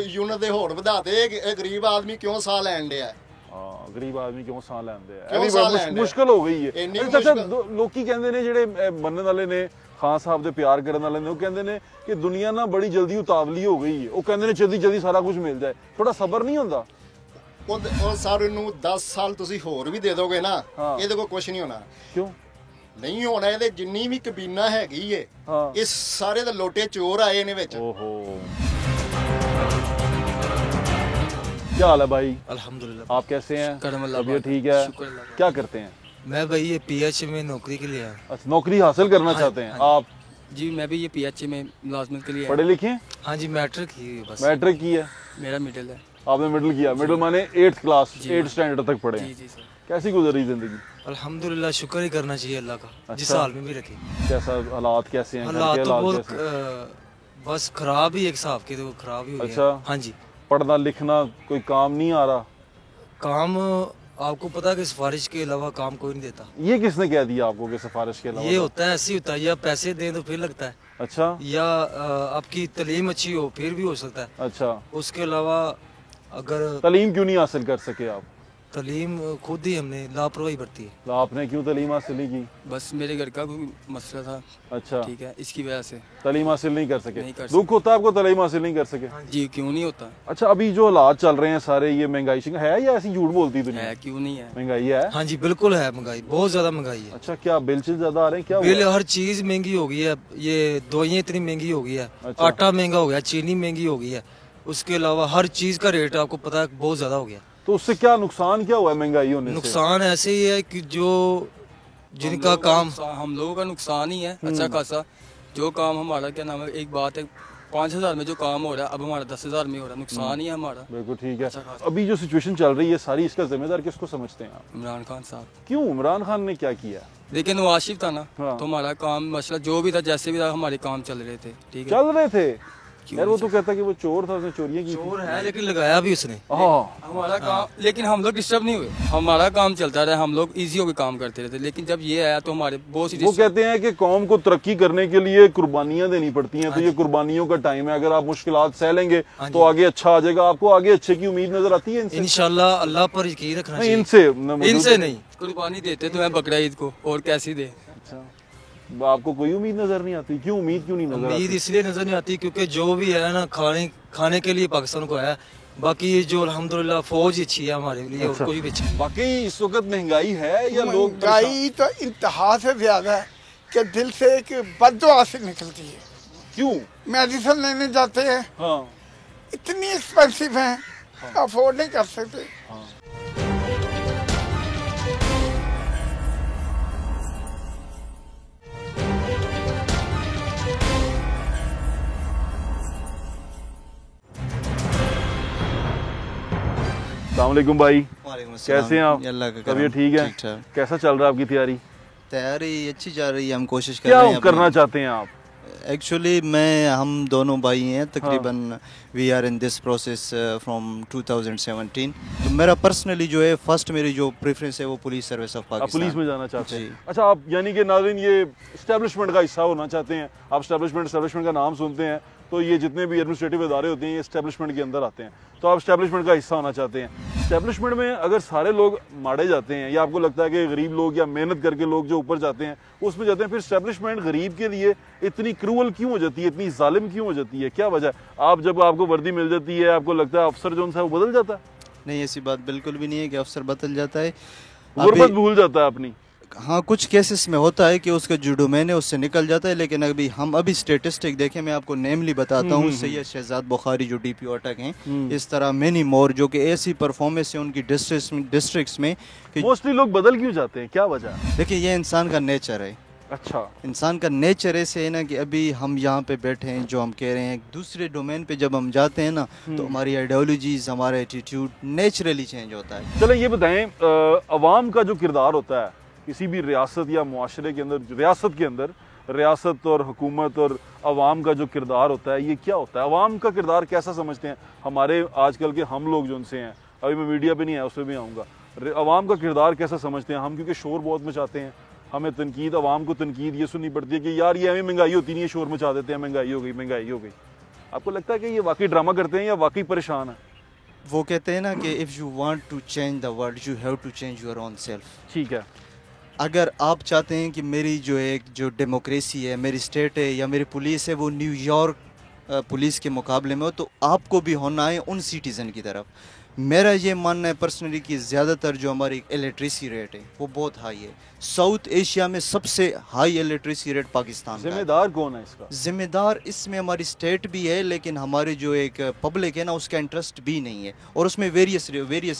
ਯੂਨਿਟ ਦੇ ਹੋਰ ਵਧਾਤੇ। ਇਹ ਗਰੀਬ ਆਦਮੀ ਕਿਉਂ ਸਾਹ ਲੈਣ ਡਿਆ? ਗਰੀਬ ਆਦਮੀ ਕਿਉਂ ਸਾਹ ਲੈਂਦੇ ਆ? ਮੁਸ਼ਕਲ ਹੋ ਗਈ ਹੈ ਚਾਚਾ। ਲੋਕੀ ਕਹਿੰਦੇ ਨੇ ਜਿਹੜੇ ਮੰਨਣ ਵਾਲੇ ਨੇ, ਖਾਨ ਸਾਹਿਬ ਦੇ ਪਿਆਰ ਕਰਨ ਵਾਲੇ ਨੇ, ਉਹ ਕਹਿੰਦੇ ਨੇ ਕਿ ਦੁਨੀਆ ਨਾ ਬੜੀ ਜਲਦੀ ਉਤਾਵਲੀ ਹੋ ਗਈ ਹੈ। ਉਹ ਕਹਿੰਦੇ ਨੇ ਜਲਦੀ ਸਾਰਾ ਕੁਝ ਮਿਲ ਜਾਏ, ਥੋੜਾ ਸਬਰ ਨਹੀਂ ਹੁੰਦਾ? ਉਹ ਸਾਰੇ ਨੂੰ 10 ਸਾਲ ਤੁਸੀਂ ਹੋਰ ਵੀ ਦੇ ਦੋਗੇ ਨਾ, ਇਹਦੇ ਕੋਲ ਕੁਝ ਨਹੀਂ ਹੋਣਾ। ਕਿਉਂ ਨਹੀਂ ਹੋਣਾ? ਇਹਦੇ ਜਿੰਨੀ ਵੀ ਕਬੀਨਾ ਹੈਗੀ ਏ, ਇਹ ਸਾਰੇ ਦੇ ਲੋਟੇ ਚੋਰ ਆਏ ਨੇ ਵਿੱਚ। ਓਹੋ क्या हाल है भाई? अल्हम्दुलिल्लाह। आप कैसे हैं? तबीयत ठीक है? क्या करते हैं? मैं भाई ये PH में नौकरी के लिए आया। अच्छा नौकरी हासिल करना चाहते हैं आप? जी मैं भी ये PH में मुलाजमत के लिए। पढ़े लिखे हैं? हाँ जी मैट्रिक की बस। मैट्रिक की है? मेरा मिडिल है। आपने मिडिल किया? मिडिल माने 8th क्लास, 8th स्टैंडर्ड तक पढ़े? जी सर। कैसी गुजरी जिंदगी? अल्हम्दुलिल्लाह, शुक्र ही करना चाहिए अल्लाह का, जिस हाल में भी रखे। कैसा हालात कैसे हैं? हालात तो बहुत बस खराब ही, एक हिसाब के तो खराब ही हो गया। हाँ जी। पढ़ना लिखना कोई काम नहीं आ रहा? काम आपको पता है कि सिफारिश के अलावा काम कोई नहीं देता। ये किसने कह दिया आपको कि सिफारिश के अलावा? ये होता है, ऐसे ही होता है, या पैसे दें तो फिर लगता है। अच्छा। या आपकी तालीम अच्छी हो फिर भी हो सकता है। अच्छा। उसके अलावा अगर तालीम क्यों नहीं हासिल कर सके आप? तालीम खुद ही हमने लापरवाही बरती है। तो आपने क्यों तालीम हासिल नहीं की? बस मेरे घर का कोई मसला था, अच्छा, ठीक है, इसकी वजह से। तालीम हासिल नहीं कर सके? नहीं कर दुख होता है आपको तालीम हासिल नहीं कर सके? जी, क्यों नहीं होता अच्छा, अभी जो हालात चल रहे हैं सारे, ये महंगाई है या ऐसी झूठ बोलती दुनिया? है, क्यों नहीं है? महंगाई है। हाँ जी बिल्कुल है, महंगाई बहुत ज्यादा महंगाई है। अच्छा, क्या बिल ज्यादा आ रहे हैं? क्या बिल हुआ? हर चीज महंगी हो गई है, ये दवाइयाँ इतनी महंगी हो गई है, अच्छा। आटा महंगा हो गया, चीनी महंगी हो गई है, उसके अलावा हर चीज का रेट आपको पता है बहुत ज्यादा हो गया। तो उससे क्या नुकसान क्या हुआ है महंगाई होने से? नुकसान ऐसे ही है कि जो जिनका काम हम लोगों का नुकसान ही है अच्छा खासा। जो काम हमारा, क्या नाम है, एक बात है 5,000 में जो काम हो रहा है अब हमारा 10,000 में हो रहा है, नुकसान ही है हमारा। बिल्कुल ठीक है। अच्छा खासा। अभी जो सिचुएशन चल रही है सारी, इसका जिम्मेदार किसको समझते हैं आप? इमरान खान साहब। क्यों? इमरान खान ने क्या किया? लेकिन नवाज शरीफ था ना, हाँ। तो हमारा काम मसला जो भी था, जैसे भी था, हमारे काम चल रहे थे, ठीक है। चल रहे थे क्यों यार, वो नहीं तो कहता कि वो चोर था, उसने चोरियां की थी। चोर है लेकिन लगाया भी उसने। हाँ, हमारा काम, लेकिन हम लोग डिस्टर्ब नहीं हुए, हमारा काम चलता रहा, हम लोग इजी होकर काम करते रहते। लेकिन जब ये आया तो हमारे बहुत सी वो कहते हैं कि कौम को तरक्की करने के लिए कुर्बानियां देनी पड़ती हैं, तो ये कुर्बानियों का टाइम है। अगर आप मुश्किलात सह लेंगे तो आगे अच्छा आ जाएगा। आपको आगे अच्छे की उम्मीद नजर आती है इनसे? इंशाल्लाह अल्लाह पर यकीन रखना नहीं, चाहिए। इनसे नहीं। कुर्बानी देते तो है बकरा ईद को, और कैसी दे। अच्छा, आपको कोई उम्मीद नजर नहीं आती? क्यों उम्मीद क्यों नहीं नजर उम्मीद आती? इसलिए नजर नहीं आती क्योंकि जो भी है ना, खाने के लिए पाकिस्तान को है। बाकी जो अल्हम्दुलिल्लाह फौज अच्छी है हमारे लिए, और कोई भी अच्छा नहीं। वाकई इस वक्त महंगाई है या लोग महंगाई तो इंतहा से ज्यादा है कि दिल से एक बद्दुआ से निकलती है। क्यों? मेडिसिन लेने जाते हैं, हाँ, इतनी एक्सपेंसिव है, अफोर्ड नहीं कर सकते। अस्सलामुअलैकुम भाई, वालेकुम अस्सलाम। कैसे हैं आप? अल्लाह का तबीयत करम, ठीक है? ठीक ठाक। कैसा चल रहा है आपकी तैयारी? तैयारी अच्छी जा रही है, हम कोशिश कर क्या रहे हैं। करना चाहते हैं आप? एक्चुअली हम दोनों भाई हैं तकरीबन। We are in this process from 2017। तो मेरा पर्सनली जो है, फर्स्ट मेरी जो प्रेफरेंस है वो पुलिस सर्विस ऑफ आप पाकिस्तान। पुलिस में जाना चाहते हैं? जी। अच्छा, आप यानी कि नाज़रीन ये एस्टेब्लिशमेंट का हिस्सा होना चाहते हैं। आप एस्टेब्लिशमेंट का नाम सुनते हैं तो ये जितने भी एडमिनिस्ट्रेटिव इदारे होते हैं ये एस्टेब्लिशमेंट के अंदर आते हैं। तो आप एस्टेब्लिशमेंट का हिस्सा होना चाहते हैं। एस्टेब्लिशमेंट में अगर सारे लोग मारे जाते हैं, या आपको लगता है कि गरीब लोग या मेहनत करके लोग जो ऊपर जाते हैं उसमें जाते हैं, फिर एस्टेब्लिशमेंट गरीब के लिए इतनी क्रूअल क्यों हो जाती है, इतनी जालिम क्यों हो जाती है? क्या वजह? आप जब आपको वर्दी मिल जाती है, आपको लगता है अफसर जो है वो बदल जाता है? नहीं, ऐसी बात बिल्कुल भी नहीं है कि अफसर बदल जाता है। गुर्बत भूल जाता है अपनी? हाँ, कुछ केसेस में होता है कि उसका जो डोमेन है उससे निकल जाता है। लेकिन अभी स्टेटिस्टिक देखें, मैं आपको नेमली बताता हूँ। सैयद शहजाद बुखारी जो DPO अटक हैं, इस तरह मेनी मोर जो कि ऐसी परफॉर्मेंस है उनकी डिस्ट्रिक्ट्स में कि मोस्टली लोग बदल क्यों जाते हैं? क्या वजह है? देखिए, ये इंसान का नेचर है। अच्छा, इंसान का नेचर ऐसे है ना कि अभी हम यहाँ पे बैठे हैं, जो हम कह रहे हैं, दूसरे डोमेन पे जब हम जाते हैं ना तो हमारी आइडियोलॉजीज, हमारा एटीट्यूड नेचुरली चेंज होता है। चलो ये बताएं, अवाम का जो किरदार होता है किसी भी रियासत या मुआशरे के अंदर, रियासत और हुकूमत और अवाम का जो किरदार होता है, ये क्या होता है? अवाम का किरदार कैसा समझते हैं हमारे आजकल के हम लोग जो उनसे हैं? अभी मैं मीडिया पे नहीं आया, उस पर भी आऊँगा। अवाम का किरदार कैसा समझते हैं हम? क्योंकि शोर बहुत मचाते हैं, हमें तनकीद, अवाम को तनकीद ये सुननी पड़ती है कि यार ये हमें महंगाई होती नहीं है, शोर मचा देते हैं, महंगाई हो गई, महंगाई हो गई। आपको लगता है कि ये वाकई ड्रामा करते हैं या वाकई परेशान है? वो कहते हैं ना कि if you want to change the world you have to change your own self. ठीक है। अगर आप चाहते हैं कि मेरी जो डेमोक्रेसी है, मेरी स्टेट है या मेरी पुलिस है वो न्यूयॉर्क पुलिस के मुकाबले में हो, तो आपको भी होना है उन सिटीज़न की तरफ। मेरा ये मानना है पर्सनली कि ज़्यादातर जो हमारी इलेक्ट्रिसी रेट है वो बहुत हाई है। साउथ एशिया में सबसे हाई इलेक्ट्रिसी रेट पाकिस्तान का है। जिम्मेदार कौन है इसका? जिम्मेदार इसमें हमारी स्टेट भी है, लेकिन हमारी जो एक पब्लिक है ना, उसका इंटरेस्ट भी नहीं है, और उसमें वेरियस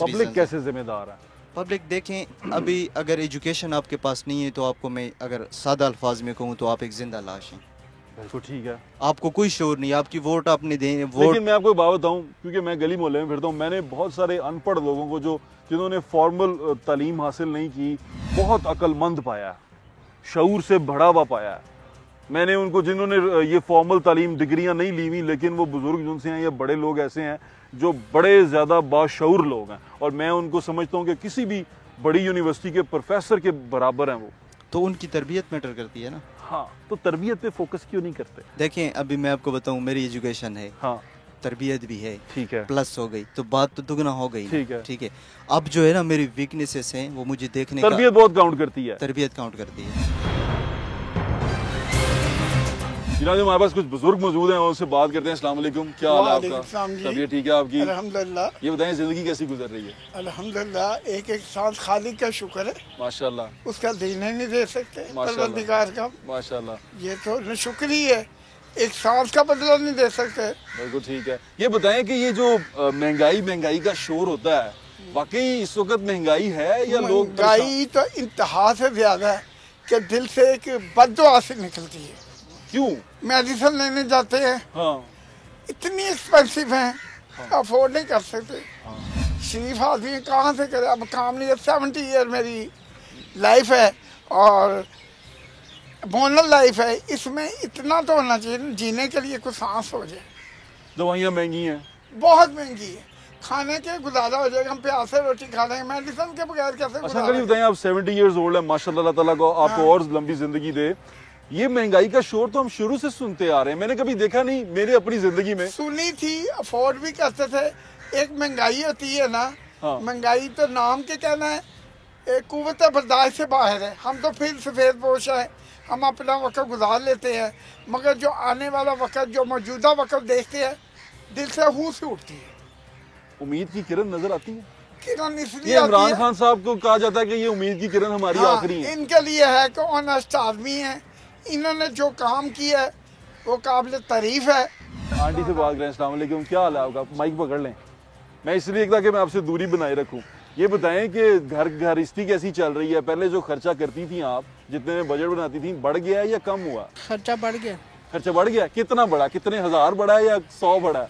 पब्लिक कैसे जिम्मेदार है? पब्लिक देखें, अभी अगर एजुकेशन आपके पास नहीं है तो आपको, मैं अगर सादा अल्फाज में कहूँ तो आप एक जिंदा लाश हैं। बिल्कुल ठीक है। आपको कोई शोर नहीं, आपकी वोट आपने दें वोट। लेकिन मैं आपको एक बात बताऊं, क्योंकि मैं गली मोहल्ले में फिरता हूं, मैंने बहुत सारे अनपढ़ लोगों को जिन्होंने फॉर्मल तालीम हासिल नहीं की, बहुत अक्लमंद पाया है, शऊर से बढ़ा हुआ पाया है। मैंने उनको, जिन्होंने ये फॉर्मल तालीम डिग्रियां नहीं ली हुई, लेकिन वो बुजुर्ग जिनसे हैं या बड़े लोग ऐसे हैं जो बड़े ज़्यादा बाशऊर लोग हैं, और मैं उनको समझता हूँ कि किसी भी बड़ी यूनिवर्सिटी के प्रोफेसर के बराबर हैं वो। तो उनकी तरबियत मैटर करती है ना। हाँ, तो तरबियत पे फोकस क्यों नहीं करते? देखें, अभी मैं आपको बताऊं, मेरी एजुकेशन है। हाँ, तरबियत भी है, ठीक है, प्लस हो गई, तो बात तो दुगना हो गई। ठीक है, ठीक है। अब जो है ना मेरी वीकनेसेस हैं वो मुझे देखने तरबियत बहुत काउंट करती है, तरबियत काउंट करती है। जिन्होंने हमारे पास कुछ बुजुर्ग मौजूद हैं उनसे बात करते हैं। अस्सलाम वालेकुम, क्या हाल है आपका? वालेकुम सलाम जी। तबीयत ठीक है आपकी? अल्हम्दुलिल्लाह। ये बताएं जिंदगी कैसी गुजर रही है? अल्हम्दुलिल्लाह, एक एक साल खालिक का शुक्र है, माशाल्लाह, उसका देने नहीं दे सकते माशाल्लाह। परवरदिगार का, माशाल्लाह, ये तो शुक्र ही है, एक साल का बदला नहीं दे सकते। बिल्कुल ठीक है। ये बताएं कि ये जो महंगाई का शोर होता है, वाकई इस वक्त महंगाई है या लोग महंगाई तो इंतहा से ज्यादा है कि दिल से एक बद्दुआ से निकलती है। क्यों? मेडिसिन लेने जाते हैं, हाँ, इतनी एक्सपेंसिव है, अफोर्ड नहीं कर सकते। शरीफ आदमी कहाँ से करे, अब काम नहीं है। 70 ईयर मेरी लाइफ है और बोनल लाइफ है, इसमें इतना तो होना चाहिए जीने के लिए कुछ सांस हो जाए। दवाइयाँ महंगी हैं, बहुत महंगी है, खाने के गुजारा हो जाएगा, हम प्याज से रोटी खा लेंगे, मेडिसिन के बगैर कैसे अच्छा गुजारा अंकल ये बताएं, आप 70 इयर्स ओल्ड है, माशाल्लाह, अल्लाह ताला को आपको और लंबी जिंदगी दे। ये महंगाई का शोर तो हम शुरू से सुनते आ रहे हैं, मैंने कभी देखा नहीं मेरे अपनी जिंदगी में। सुनी थी, अफोर्ड भी करते थे। एक महंगाई होती है ना, हाँ। महंगाई तो नाम के कहना है, एक कुव्वत बर्दाश्त से बाहर है। हम तो फिर सफेद पोश है, हम अपना वक्त गुजार लेते हैं, मगर जो आने वाला वक्त, जो मौजूदा वक्त देखते हैं, दिल से हूँ से उठती है। उम्मीद की किरण नजर आती है। किरण ये इसलिए आती इमरान है, खान साहब को कहा जाता है कि ये उम्मीद की किरण हमारी हाँ, आखिरी है। इनके लिए है कि ऑनेस्ट आदमी है, इन्होंने जो काम किया है वो काबिल तारीफ है। आंटी से बात करें। अस्सलाम वालेकुम, क्या हाल है आपका? माइक पकड़ लें। मैं इसलिए था कि मैं आपसे दूरी बनाए रखूं। ये बताएं कि घरगृहस्थी कैसी चल रही है? पहले जो खर्चा करती थी आप, जितने में बजट बनाती थी, बढ़ गया है या कम हुआ? खर्चा बढ़ गया। खर्चा बढ़ गया, कितना बढ़ा? कितने हजार बढ़ा है या 100 बढ़ा है?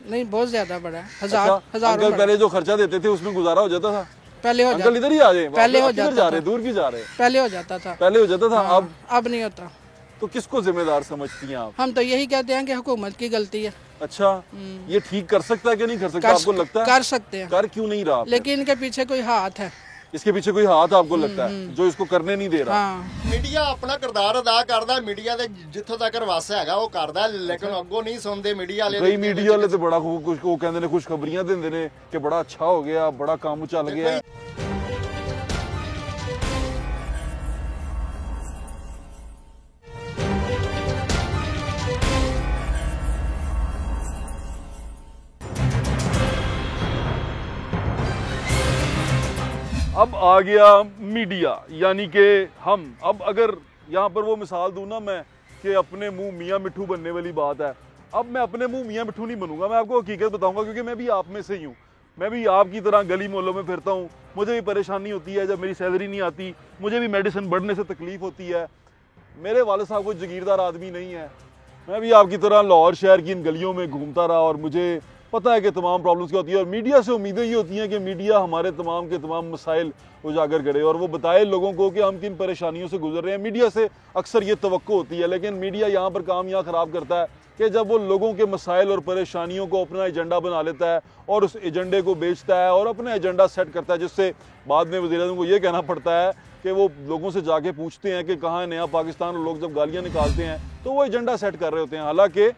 नहीं, बहुत ज्यादा बढ़ा है। अच्छा, अंकल पहले जो खर्चा देते थे उसमें गुजारा हो जाता था? पहले हो अंकल इधर ही आ जाए, पहले हो जाता जा रहे, दूर की जा रहे? पहले हो जाता था। पहले हो जाता था, अब नहीं होता। तो किसको जिम्मेदार समझती हैं आप? हम तो यही कहते हैं कि हुकूमत की गलती है। अच्छा, ये ठीक कर सकता है कि नहीं कर सकता? आपको लगता है कर सकते हैं, कर क्यों नहीं रहा? लेकिन इनके पीछे कोई हाथ है। इसके पीछे कोई हाथ आपको लगता है जो इसको करने नहीं दे रहा? हाँ। ਮੀਡੀਆ ਆਪਣਾ ਕਿਰਦਾਰ ਅਦਾ ਕਰਦਾ, ਮੀਡੀਆ ਦੇ ਜਿੱਥੋਂ ਤੱਕ ਰਵਾਸ ਹੈਗਾ ਉਹ ਕਰਦਾ, ਲੇਕਿਨ ਅੱਗੋਂ ਨਹੀਂ ਸੁਣਦੇ ਮੀਡੀਆ ਵਾਲੇ। ਕਈ ਮੀਡੀਆ ਵਾਲੇ ਤੇ ਬੜਾ ਕੁਝ ਉਹ ਕਹਿੰਦੇ ਨੇ, ਖੁਸ਼ਖਬਰੀਆਂ ਦਿੰਦੇ ਨੇ ਕਿ ਬੜਾ ਅੱਛਾ ਹੋ ਗਿਆ, ਬੜਾ ਕੰਮ ਚੱਲ ਗਿਆ। अब आ गया मीडिया, यानी कि हम। अब अगर यहाँ पर वो मिसाल दूँ ना मैं कि अपने मुंह मियाँ मिट्ठू बनने वाली बात है, अब मैं अपने मुंह मियाँ मिट्ठू नहीं बनूंगा, मैं आपको हकीकत बताऊंगा, क्योंकि मैं भी आप में से ही हूँ। मैं भी आपकी तरह गली मोहल्लों में फिरता हूँ, मुझे भी परेशानी होती है जब मेरी सैलरी नहीं आती, मुझे भी मेडिसिन बढ़ने से तकलीफ होती है। मेरे वालिद साहब कोई जागीरदार आदमी नहीं है, मैं भी आपकी तरह लाहौर शहर की इन गलियों में घूमता रहा और मुझे पता है कि तमाम प्रॉब्लम्स क्या होती है। और मीडिया से उम्मीदें ये होती हैं कि मीडिया हमारे तमाम के तमाम मसाइल उजागर करे और वो बताए लोगों को कि हम किन परेशानियों से गुजर रहे हैं। मीडिया से अक्सर ये तवक्को होती है, लेकिन मीडिया यहाँ पर काम यहाँ ख़राब करता है कि जब वो लोगों के मसाइल और परेशानियों को अपना एजेंडा बना लेता है और उस एजेंडे को बेचता है और अपना एजेंडा सेट करता है, जिससे बाद में वज़ीर-ए-आज़म को ये कहना पड़ता है कि वो लोगों से जाके पूछते हैं कि कहाँ है नया पाकिस्तान, और लोग जब गालियाँ निकालते हैं तो वो एजेंडा सेट कर रहे होते हैं। हालांकि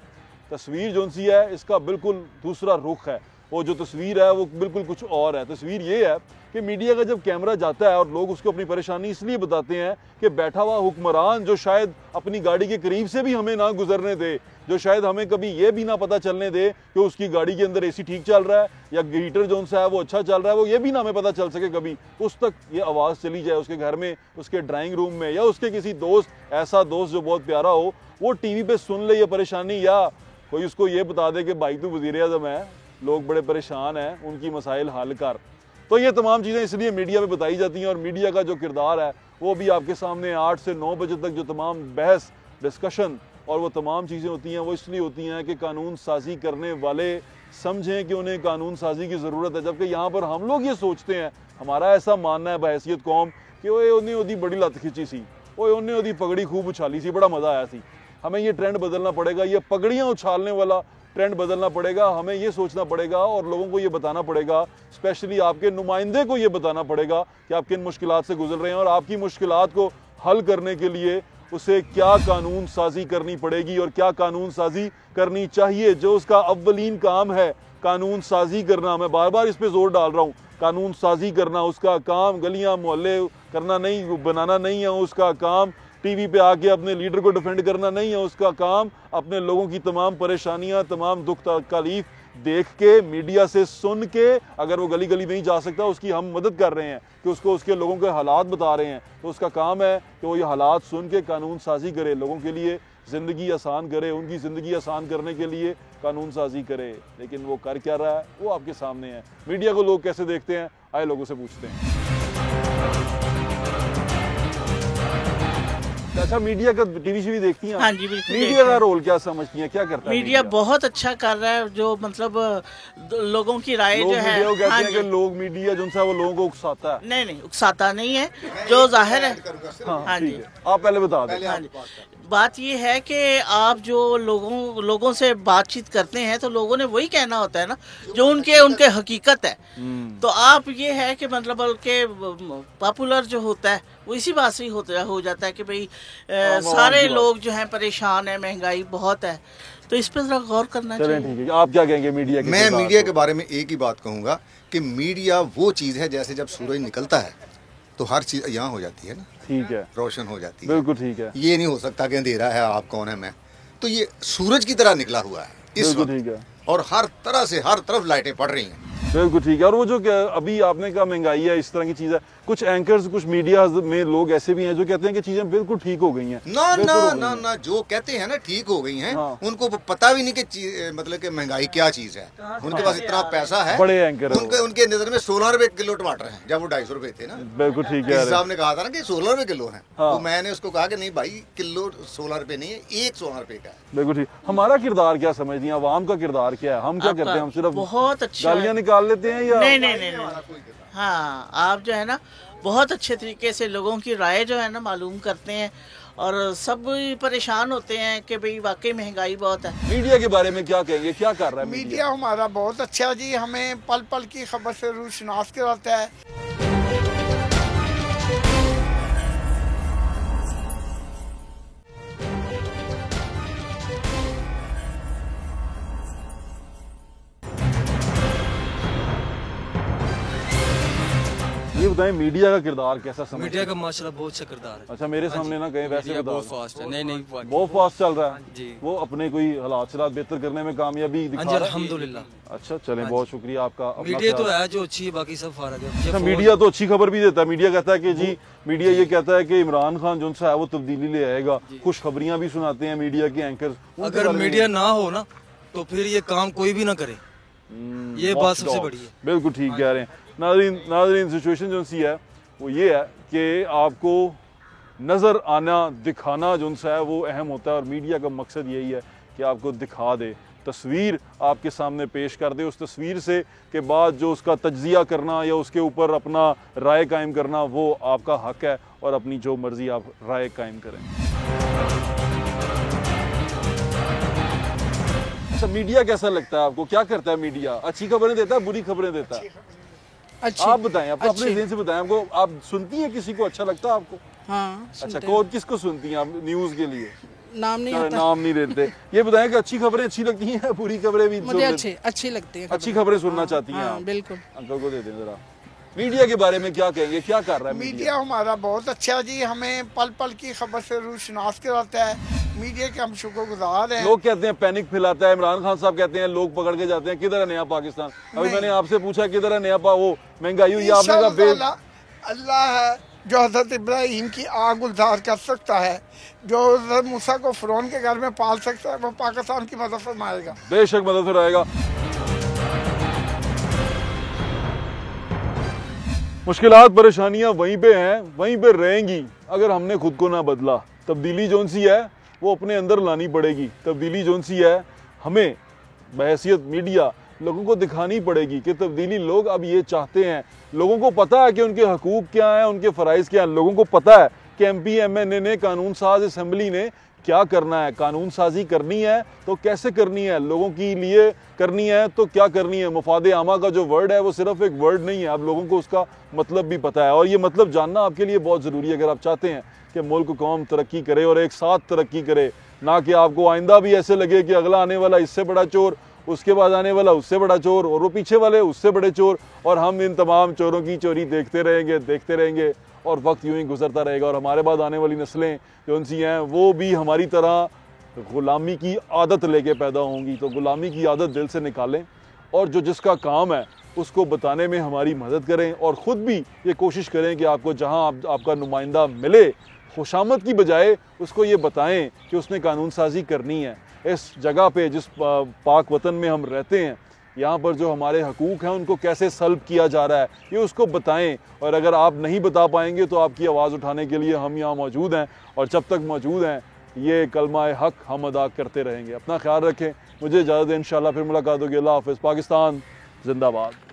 तस्वीर जो सी है इसका बिल्कुल दूसरा रुख है, वो जो तस्वीर है वो बिल्कुल कुछ और है। तस्वीर ये है कि मीडिया का जब कैमरा जाता है और लोग उसको अपनी परेशानी इसलिए बताते हैं कि बैठा हुआ हुक्मरान जो शायद अपनी गाड़ी के करीब से भी हमें ना गुजरने दे, जो शायद हमें कभी ये भी ना पता चलने दे कि उसकी गाड़ी के अंदर एसी ठीक चल रहा है या हीटर जो सा है वो अच्छा चल रहा है, वो ये भी ना हमें पता चल सके कभी, उस तक ये आवाज़ चली जाए उसके घर में, उसके ड्राइंग रूम में, या उसके किसी दोस्त, ऐसा दोस्त जो बहुत प्यारा हो, वो टीवी पे सुन ले ये परेशानी, या कोई उसको ये बता दे कि भाई तू वज़ीर-ए-आज़म है, लोग बड़े परेशान हैं, उनकी मसाइल हल कर। तो ये तमाम चीज़ें इसलिए मीडिया में बताई जाती हैं और मीडिया का जो किरदार है वो भी आपके सामने 8 से 9 बजे तक जो तमाम बहस, डिस्कशन और वो तमाम चीज़ें होती हैं वो इसलिए होती हैं कि कानून साजी करने वाले समझें कि उन्हें कानून साजी की ज़रूरत है। जबकि यहाँ पर हम लोग ये सोचते हैं, हमारा ऐसा मानना है बहैसियत कौम कि वो उन्हें ओदी बड़ी लत खिंची सी, वो उन्हें ओदी पगड़ी खूब उछाली सी, बड़ा मज़ा आया सी। हमें ये ट्रेंड बदलना पड़ेगा, ये पगड़ियाँ उछालने वाला ट्रेंड बदलना पड़ेगा। हमें ये सोचना पड़ेगा और लोगों को ये बताना पड़ेगा, स्पेशली आपके नुमाइंदे को ये बताना पड़ेगा कि आप किन मुश्किलात से गुजर रहे हैं और आपकी मुश्किलात को हल करने के लिए उसे क्या कानून साजी करनी पड़ेगी और क्या कानून साजी करनी चाहिए। जो उसका अव्वलीन काम है कानून साजी करना, मैं बार बार इस पे जोर डाल रहा हूँ, कानून साजी करना उसका काम, गलियां मोहल्ले करना नहीं, बनाना नहीं है उसका काम, टीवी पे आके अपने लीडर को डिफेंड करना नहीं है उसका काम, अपने लोगों की तमाम परेशानियां, तमाम दुख तकलीफ देख के, मीडिया से सुन के, अगर वो गली गली नहीं जा सकता उसकी हम मदद कर रहे हैं कि उसको उसके लोगों के हालात बता रहे हैं, तो उसका काम है कि वो ये हालात सुन के कानून साजी करे, लोगों के लिए ज़िंदगी आसान करे, उनकी ज़िंदगी आसान करने के लिए कानून साजी करे। लेकिन वो कर क्या रहा है वो आपके सामने है। मीडिया को लोग कैसे देखते हैं, आए लोगों से पूछते हैं। अच्छा, मीडिया का टीवी शीवी देखती हैं? हाँ जी, बिल्कुल। मीडिया का रोल क्या समझती हैं, क्या करता है मीडिया? बहुत अच्छा कर रहा है, जो मतलब लोगों की राय जो है, लोग कहते हैं कि लोग मीडिया जो है वो लोगों को उकसाता है। नहीं, उकसाता नहीं है, जो जाहिर है। हाँ जी, आप पहले बता दें। हाँ जी, बात ये है कि आप जो लोगों से बातचीत करते हैं तो लोगों ने वही कहना होता है ना जो उनके हकीकत है। तो आप ये है कि मतलब बल्कि पॉपुलर जो होता है वो इसी बात से ही हो जाता है कि भाई सारे लोग जो हैं परेशान है, महंगाई बहुत है, तो इस पर जरा गौर करना चाहिए। ठीक है, आप क्या कहेंगे मीडिया के? मैं मीडिया के बारे में एक ही बात कहूँगा कि मीडिया वो चीज़ है जैसे जब सूरज निकलता है तो हर चीज़ यहाँ हो जाती है ना, ठीक है, रोशन हो जाती है। बिल्कुल ठीक है। ये नहीं हो सकता कि अंधेरा है, आप कौन है मैं, तो ये सूरज की तरह निकला हुआ है इस वक्त, ठीक है, और हर तरह से हर तरफ लाइटें पड़ रही हैं। बिल्कुल ठीक है। और वो जो अभी आपने कहा महंगाई है, इस तरह की चीज़ है, कुछ एंकर्स, कुछ मीडिया में लोग ऐसे भी हैं जो कहते हैं कि चीज़ें बिल्कुल ठीक हो गई हैं। ना ना ना ना, जो कहते हैं ना ठीक हो गई हैं, उनको पता भी नहीं कि मतलब कि महंगाई क्या चीज़ है। उनके पास इतना पैसा है, बड़े एंकर उनके नजर में 16 रुपए किलो टमाटर हैं, जब वो 250 रुपए थे ना। बिल्कुल ठीक है। साहब ने कहा था ना कि 16 रुपए किलो है, तो मैंने उसको कहा कि नहीं भाई, किलो 16 रुपए नहीं है, एक 16 रुपए का है। बिल्कुल ठीक। हमारा किरदार क्या समझती हैं, आवाम का किरदार क्या है, हम क्या करते हैं? हम सिर्फ बहुत अच्छा गालियाँ निकाल लेते हैं या नहीं। हाँ, आप जो है ना बहुत अच्छे तरीके से लोगों की राय जो है ना मालूम करते हैं, और सब परेशान होते हैं कि भाई वाकई महंगाई बहुत है। मीडिया के बारे में क्या कहेंगे, क्या कर रहा है मीडिया? हमारा बहुत अच्छा जी, हमें पल पल की खबर से रूशनास कराता है। ये बताएं मीडिया का किरदार कैसा समझते हैं? मीडिया का माशाल्लाह बहुत अच्छा किरदार है। अच्छा, मेरे सामने ना कहीं वैसे बता। बहुत फास्ट है। नहीं बहुत फास्ट चल रहा है जी। वो अपने कोई हालात बेहतर करने में कामयाबी दिखा रहा है। अल्हम्दुलिल्लाह। अच्छा, चलें, बहुत शुक्रिया आपका। मीडिया तो है जो अच्छी है, बाकी सब फारग है। अच्छा, मीडिया तो अच्छी खबर भी देता है। मीडिया कहता है कि जी, मीडिया ये कहता है कि इमरान खान जो है वो तब्दीली ले आएगा, खुश खबरियां भी सुनाते हैं मीडिया के एंकर। अगर मीडिया ना हो ना तो फिर ये काम कोई भी ना करे, ये बात सबसे बड़ी है। बिल्कुल ठीक कह रहे हैं। नाज़रीन सिचुएशन जो सी है वो ये है कि आपको नज़र आना, दिखाना जो है वो अहम होता है, और मीडिया का मकसद यही है कि आपको दिखा दे, तस्वीर आपके सामने पेश कर दे। उस तस्वीर से के बाद जो उसका तज्जिया करना या उसके ऊपर अपना राय कायम करना वो आपका हक है, और अपनी जो मर्ज़ी आप राय कायम करें। अच्छा, मीडिया कैसा लगता है आपको, क्या करता है मीडिया? अच्छी खबरें देता है, बुरी खबरें देता है? आप बताएं, आप अपने ज़हन से बताएं। आपको, आप सुनती हैं, किसी को अच्छा लगता है आपको? हाँ, अच्छा, कौन किसको सुनती हैं आप न्यूज़ के लिए? नाम नहीं आता। नाम नहीं देते। ये बताएं कि अच्छी खबरें अच्छी लगती हैं, बुरी खबरें भी? मुझे अच्छी लगती है। अच्छी खबरें सुनना चाहती हैं आप? बिल्कुल। अंकल को दे दें जरा। मीडिया के बारे में क्या कहेंगे, क्या कर रहा है मीडिया? हमारा बहुत अच्छा जी, हमें पल पल की खबर से रूशनास कराता है। मीडिया के हम शुक्रगुजार हैं। लोग कहते हैं पैनिक फैलाता है, इमरान खान साहब कहते हैं लोग पकड़ के जाते हैं, किधर है नया पाकिस्तान? अभी मैंने आपसे पूछा किधर है नया वो महंगाई हुई, आपने कहा अल्लाह है जो हजरत इब्राहिम की आग गुलजार कर सकता है, जो हजरत मूसा को फिरौन के घर में पाल सकता है, वो पाकिस्तान की मदद फरमाएगा। बेशक मदद फरमाएगा। मुश्किलात, परेशानियां वहीं पे हैं, वहीं पे रहेंगी अगर हमने खुद को ना बदला। तब्दीली जोन सी है वो अपने अंदर लानी पड़ेगी। तब्दीली जोन सी है हमें बहैसियत मीडिया लोगों को दिखानी पड़ेगी कि तब्दीली लोग अब ये चाहते हैं। लोगों को पता है कि उनके हकूक़ क्या हैं, उनके फ़राइज़ क्या हैं। लोगों को पता है कि MP MNA ने, कानून साज असम्बली ने क्या करना है, कानून साजी करनी है तो कैसे करनी है, लोगों के लिए करनी है तो क्या करनी है। मुफाद आमा का जो वर्ड है वो सिर्फ एक वर्ड नहीं है, आप लोगों को उसका मतलब भी पता है और ये मतलब जानना आपके लिए बहुत ज़रूरी है अगर आप चाहते हैं कि मुल्क कौम तरक्की करे और एक साथ तरक्की करे, ना कि आपको आइंदा भी ऐसे लगे कि अगला आने वाला इससे बड़ा चोर, उसके बाद आने वाला उससे बड़ा चोर और वो पीछे वाले उससे बड़े चोर, और हम इन तमाम चोरों की चोरी देखते रहेंगे और वक्त यूं ही गुजरता रहेगा और हमारे बाद आने वाली नस्लें जो उनसी हैं वो भी हमारी तरह ग़ुलामी की आदत लेके पैदा होंगी। तो ग़ुलामी की आदत दिल से निकालें और जो जिसका काम है उसको बताने में हमारी मदद करें और ख़ुद भी ये कोशिश करें कि आपको जहां आपका नुमाइंदा मिले खुशामद की बजाय उसको ये बताएं कि उसने कानून साजी करनी है। इस जगह पे जिस पाक वतन में हम रहते हैं यहाँ पर जो हमारे हकूक़ हैं उनको कैसे सल्ब किया जा रहा है ये उसको बताएं, और अगर आप नहीं बता पाएंगे तो आपकी आवाज़ उठाने के लिए हम यहाँ मौजूद हैं और जब तक मौजूद हैं ये कलमा हक हम अदा करते रहेंगे। अपना ख्याल रखें, मुझे इजाज़त दें, इंशाअल्लाह फिर मुलाकात होगी। अल्लाह हाफ़िज़। पाकिस्तान जिंदाबाद।